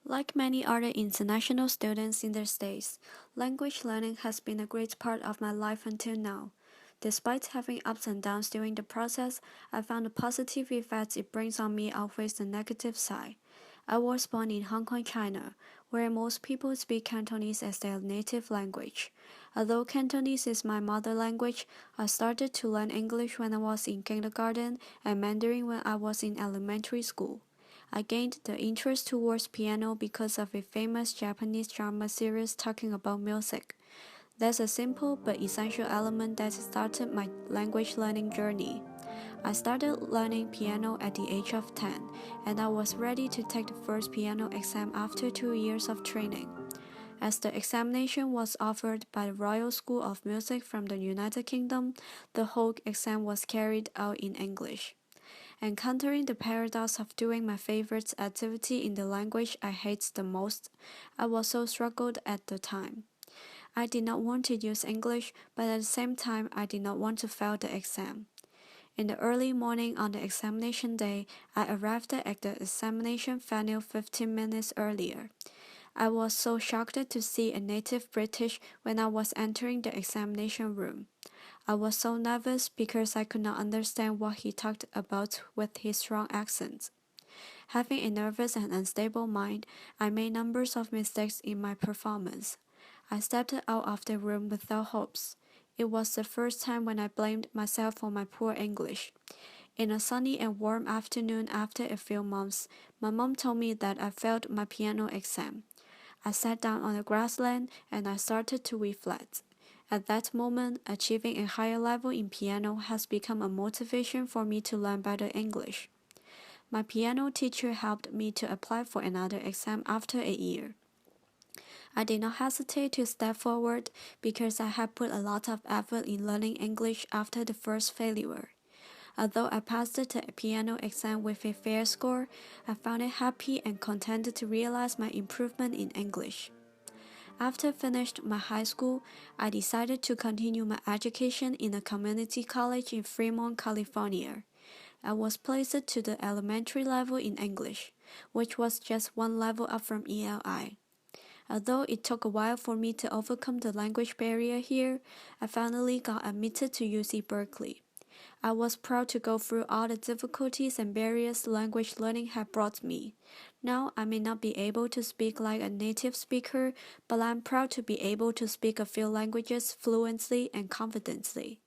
Like many other international students in the States, language learning has been a great part of my life until now. Despite having ups and downs during the process, I found the positive effects it brings on me outweighs the negative side. I was born in Hong Kong, China, where most people speak Cantonese as their native language. Although Cantonese is my mother language, I started to learn English when I was in kindergarten and Mandarin when I was in elementary school. I gained the interest towards piano because of a famous Japanese drama series talking about music. That's a simple but essential element that started my language learning journey. I started learning piano at the age of 10, and I was ready to take the first piano exam after 2 years of training. As the examination was offered by the Royal School of Music from the United Kingdom, the whole exam was carried out in English. Encountering the paradox of doing my favorite activity in the language I hate the most, I was so struggled at the time. I did not want to use English, but at the same time I did not want to fail the exam. In the early morning on the examination day, I arrived at the examination venue 15 minutes earlier. I was so shocked to see a native British when I was entering the examination room. I was so nervous because I could not understand what he talked about with his strong accent. Having a nervous and unstable mind, I made numbers of mistakes in my performance. I stepped out of the room without hopes. It was the first time when I blamed myself for my poor English. In a sunny and warm afternoon after a few months, my mom told me that I failed my piano exam. I sat down on the grassland and I started to reflect. At that moment, achieving a higher level in piano has become a motivation for me to learn better English. My piano teacher helped me to apply for another exam after a year. I did not hesitate to step forward because I had put a lot of effort in learning English after the first failure. Although I passed the piano exam with a fair score, I found it happy and contented to realize my improvement in English. After finished my high school, I decided to continue my education in a community college in Fremont, California. I was placed to the elementary level in English, which was just one level up from ELI. Although it took a while for me to overcome the language barrier here, I finally got admitted to UC Berkeley. I was proud to go through all the difficulties and barriers language learning had brought me. Now I may not be able to speak like a native speaker, but I'm proud to be able to speak a few languages fluently and confidently.